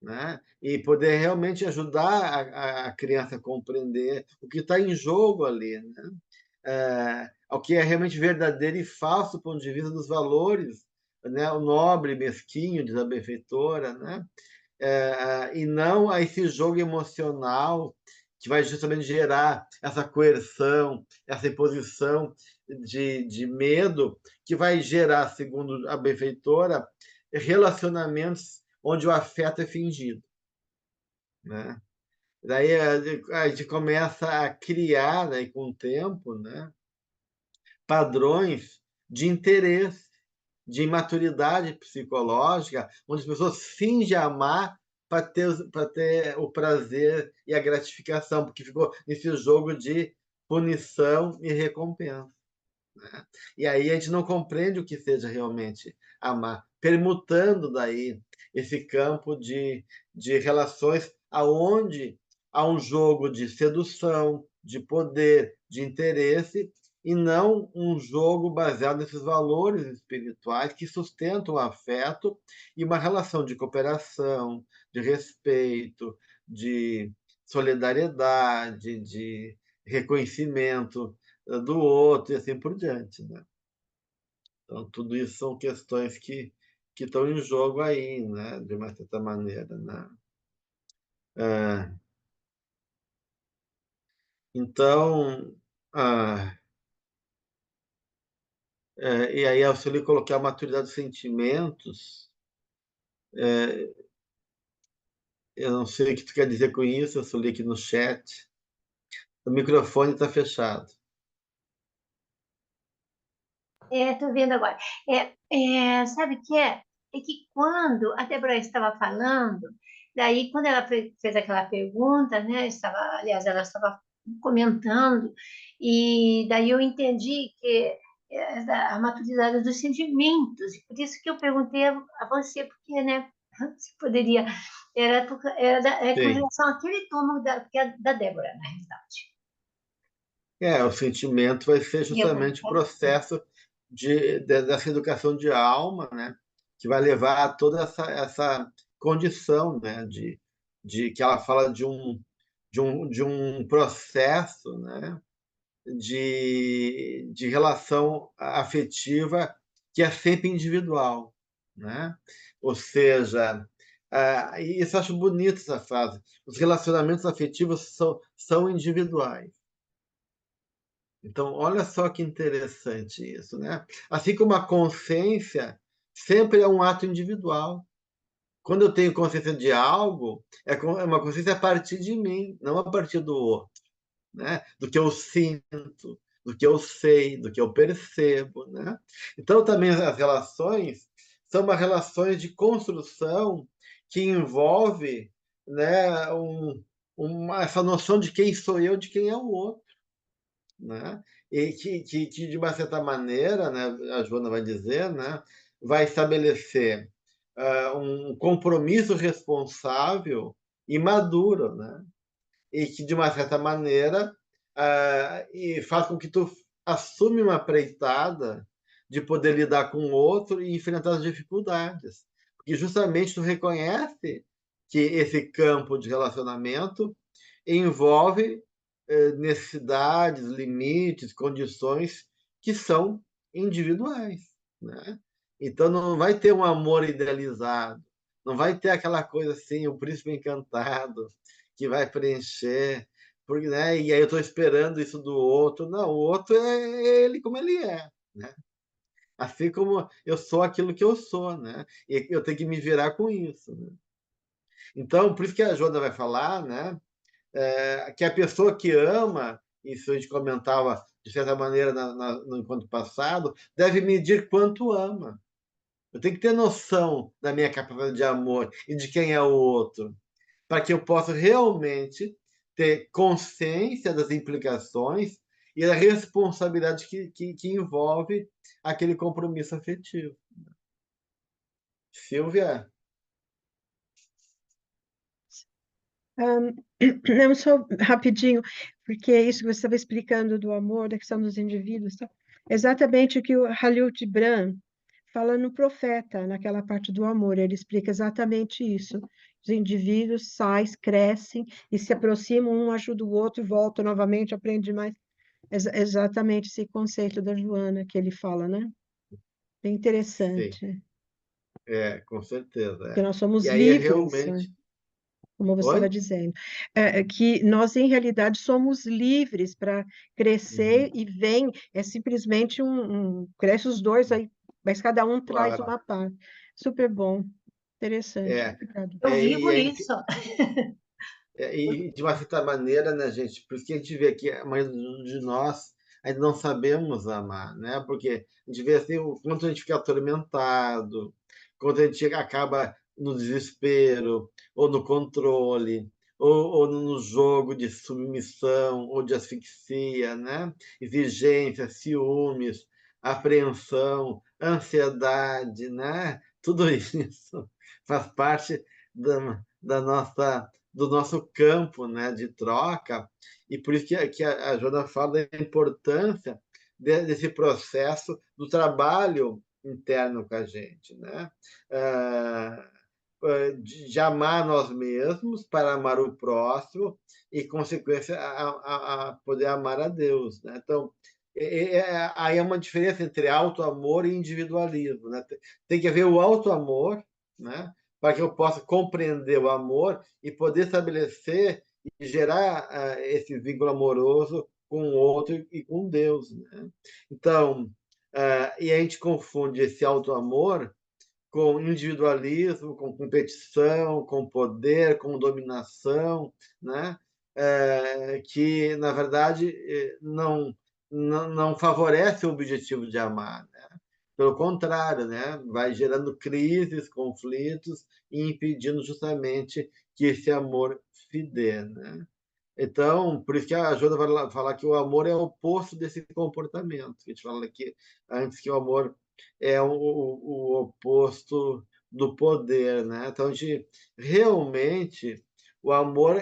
né? E poder realmente ajudar a criança a compreender o que está em jogo ali, né? O que é realmente verdadeiro e falso do ponto de vista dos valores, né? O nobre, mesquinho, diz a benfeitora, né? E não a esse jogo emocional que vai justamente gerar essa coerção, essa imposição de medo, que vai gerar, segundo a benfeitora, relacionamentos onde o afeto é fingido, né? Daí a gente começa a criar, né, com o tempo, né, padrões de interesse, de imaturidade psicológica, onde as pessoas fingem amar para ter o prazer e a gratificação, porque ficou nesse jogo de punição e recompensa, né? E aí a gente não compreende o que seja realmente amar, permutando daí esse campo de relações aonde há um jogo de sedução, de poder, de interesse, e não um jogo baseado nesses valores espirituais que sustentam o afeto e uma relação de cooperação, de respeito, de solidariedade, de reconhecimento do outro e assim por diante, né? Então, tudo isso são questões que estão em jogo aí, né? De uma certa maneira, né? Então, e aí, se eu colocar a maturidade dos sentimentos, eu não sei o que tu quer dizer com isso, eu li aqui no chat. O microfone está fechado. Estou vendo agora. Sabe o que é? É que quando a Débora estava falando, daí quando ela fez aquela pergunta, né? Aliás, ela estava comentando, e daí eu entendi que a maturidade dos sentimentos, e por isso que eu perguntei a você, porque, né? Se poderia. Com Sim. relação àquele tomo que é da Débora, na realidade. O sentimento vai ser justamente o processo dessa educação de alma, né? Que vai levar a toda essa condição, né? De que ela fala de um processo, né? De relação afetiva que é sempre individual, né? Ou seja, e isso eu acho bonito essa frase. Os relacionamentos afetivos são individuais. Então, olha só que interessante isso, né? Assim como a consciência sempre é um ato individual. Quando eu tenho consciência de algo, é uma consciência a partir de mim, não a partir do outro, né? Do que eu sinto, do que eu sei, do que eu percebo, né? Então, também as relações são relações de construção que envolve, né, essa noção de quem sou eu, de quem é o outro, né? E que de uma certa maneira, né, a Joana vai dizer, né, vai estabelecer um compromisso responsável e maduro, né? E que de uma certa maneira e faz com que tu assume uma empreitada de poder lidar com o outro e enfrentar as dificuldades, porque justamente tu reconhece que esse campo de relacionamento envolve necessidades, limites, condições que são individuais, né? Então não vai ter um amor idealizado, não vai ter aquela coisa assim, o príncipe encantado que vai preencher, porque, né? E aí eu estou esperando isso do outro. Não, o outro é ele como ele é, né? Assim como eu sou aquilo que eu sou, né? E eu tenho que me virar com isso, né? Então, por isso que a Joana vai falar, né? Que a pessoa que ama, isso a gente comentava de certa maneira no encontro passado, deve medir quanto ama. Eu tenho que ter noção da minha capacidade de amor e de quem é o outro. para que eu possa realmente ter consciência das implicações e da responsabilidade que envolve aquele compromisso afetivo. Silvia? Não, só rapidinho, porque é isso que você estava explicando do amor, da questão dos indivíduos, tá? Exatamente o que o Khalil Gibran fala no Profeta, naquela parte do amor, ele explica exatamente isso. Os indivíduos saem, crescem e se aproximam, um ajuda o outro, volta novamente, aprende mais. Exatamente esse conceito da Joana que ele fala, né? Bem Sim, interessante, com certeza. porque nós somos E aí, livres, né? realmente... Como você estava Oi? dizendo, que nós, em realidade, somos livres para crescer Uhum, e vem, é simplesmente cresce os dois aí, mas cada um traz claro. uma parte. Super bom, interessante, É, obrigado. Eu e vivo aí, isso. e de uma certa maneira, né, gente, por isso que a gente vê que a maioria de nós ainda não sabemos amar, né? Porque a gente vê assim, o quanto a gente fica atormentado, quanto a gente acaba no desespero, ou no controle, ou no jogo de submissão, ou de asfixia, né? Exigência, ciúmes, apreensão, ansiedade, né? Tudo isso faz parte da nossa do nosso campo, né, de troca, e por isso que a Joana fala da importância desse processo do trabalho interno com a gente, né? De amar nós mesmos para amar o próximo e, consequência, a poder amar a Deus, né? Então, aí é uma diferença entre auto-amor e individualismo, né? Tem que haver o auto-amor, né? Para que eu possa compreender o amor e poder estabelecer e gerar esse vínculo amoroso com o outro e com Deus, né? Então, e a gente confunde esse auto-amor com individualismo, com competição, com poder, com dominação, né? Que, na verdade, não favorece o objetivo de amar, né? Pelo contrário, né? Vai gerando crises, conflitos e impedindo justamente que esse amor se dê, né? Então, por isso que a Joana vai falar que o amor é o oposto desse comportamento. A gente fala aqui antes que o amor é o oposto do poder, né? Então, a gente realmente o amor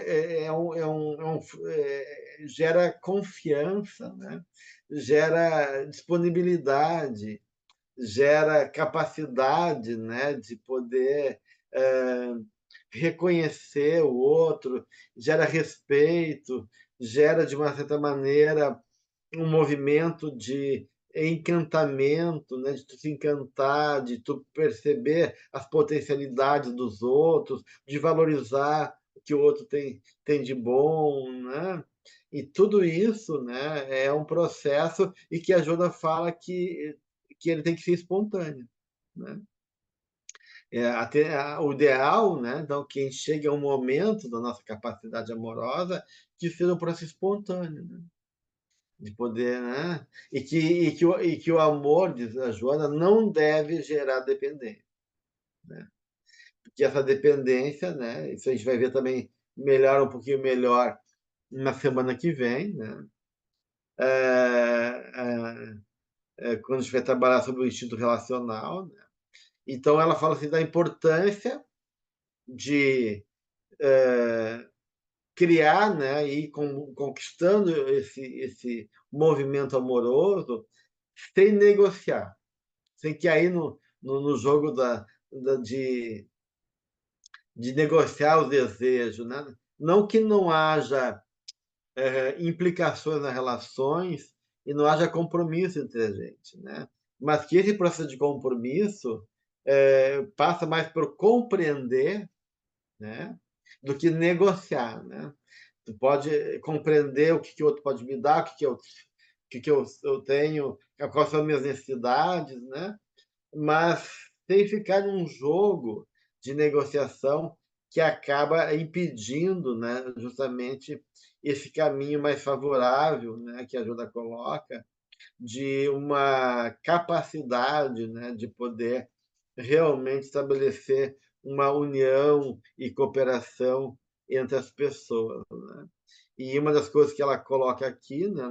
gera confiança, né? Gera disponibilidade, gera capacidade, né? De poder reconhecer o outro, gera respeito, gera, de uma certa maneira, um movimento de encantamento, né? De tu se encantar, de tu perceber as potencialidades dos outros, de valorizar o que o outro tem de bom, né? E tudo isso, né, é um processo e que a Joana fala que ele tem que ser espontâneo, né? Até o ideal, né? Então, que a gente chegue a um momento da nossa capacidade amorosa que seja um processo espontâneo, né? De poder, né? E que o amor, diz a Joana, não deve gerar dependência, né? Porque essa dependência, né? Isso a gente vai ver também melhor, um pouquinho melhor na semana que vem, né? Quando a gente vai trabalhar sobre o instinto relacional, né? Então, ela fala assim da importância de criar, né, e ir conquistando esse movimento amoroso sem negociar, sem que aí no jogo de negociar os desejos, né? Não que não haja implicações nas relações e não haja compromisso entre a gente, né? Mas que esse processo de compromisso passa mais por compreender, né, do que negociar, né? Tu pode compreender o que o outro pode me dar, o que eu tenho, quais são as minhas necessidades, né? Mas sem ficar num jogo de negociação que acaba impedindo, né, justamente esse caminho mais favorável, né, que a Ajuda coloca, de uma capacidade, né, de poder realmente estabelecer uma união e cooperação entre as pessoas, né? E uma das coisas que ela coloca aqui, né,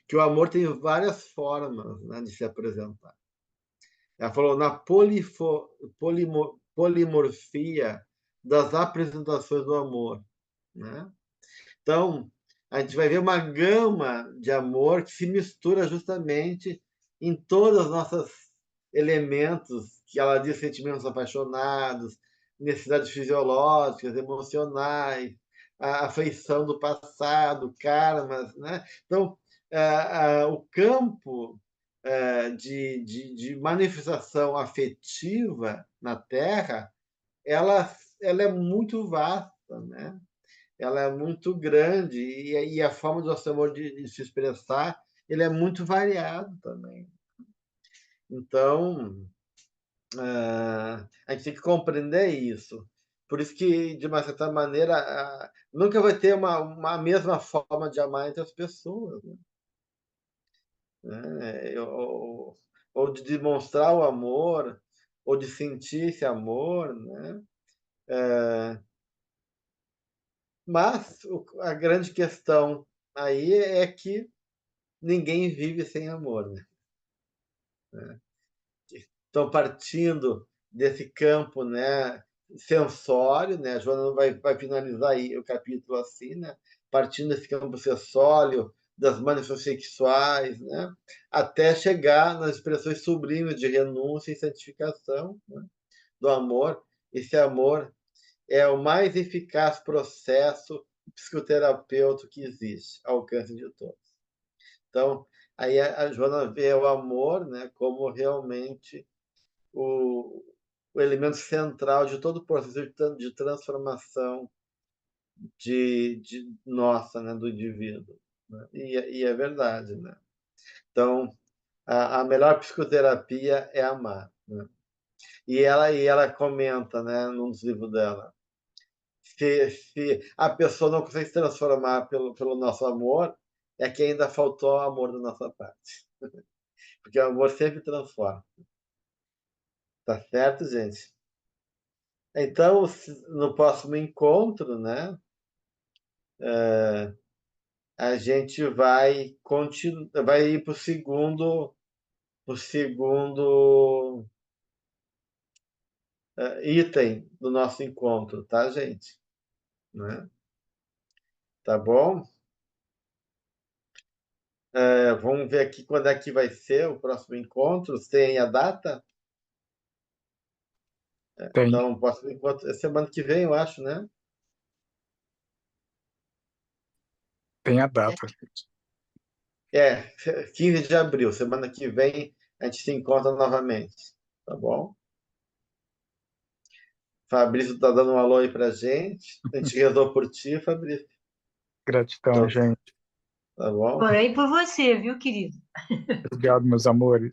que o amor tem várias formas, né, de se apresentar. Ela falou na polimorfia das apresentações do amor, né? Então, a gente vai ver uma gama de amor que se mistura justamente em todos os nossos elementos, que ela diz sentimentos apaixonados, necessidades fisiológicas, emocionais, a afeição do passado, karmas, né? Então, o campo de manifestação afetiva na Terra, ela é muito vasta, né? Ela é muito grande e a forma do nosso amor de se expressar, ele é muito variado também. Então, a gente tem que compreender isso. Por isso que, de uma certa maneira, nunca vai ter uma mesma forma de amar entre as pessoas, né? Ou de demonstrar o amor, ou de sentir esse amor, né? Mas a grande questão aí é que ninguém vive sem amor, né? Então, partindo desse campo, né, sensório, né? A Joana vai finalizar aí o capítulo assim, né? Partindo desse campo sensório, das manifestações sexuais, né? Até chegar nas expressões sublimes de renúncia e santificação, né, do amor. Esse amor é o mais eficaz processo psicoterapêutico que existe, ao alcance de todos. Então, aí a Joana vê o amor, né, como realmente o elemento central de todo o processo de transformação nossa, né, do indivíduo. Né? E é verdade, né? Então, a melhor psicoterapia é amar, né? E ela comenta, né, num dos livros dela, se a pessoa não consegue se transformar pelo nosso amor, é que ainda faltou amor da nossa parte. Porque o amor sempre transforma. Tá certo, gente? Então, no próximo encontro, né, a gente vai ir para o segundo item do nosso encontro, tá, gente? Né? Tá bom? Vamos ver aqui quando é que vai ser o próximo encontro. Tem a data? Tem. Então, o próximo encontro é semana que vem, eu acho, né? Tem a data. 15 de abril. Semana que vem a gente se encontra novamente. Tá bom? Fabrício tá dando um alô aí pra gente. A gente rezou por ti, Fabrício. Gratidão, Então, gente. tá bom? Por aí por você, viu, querido? Obrigado, meus amores.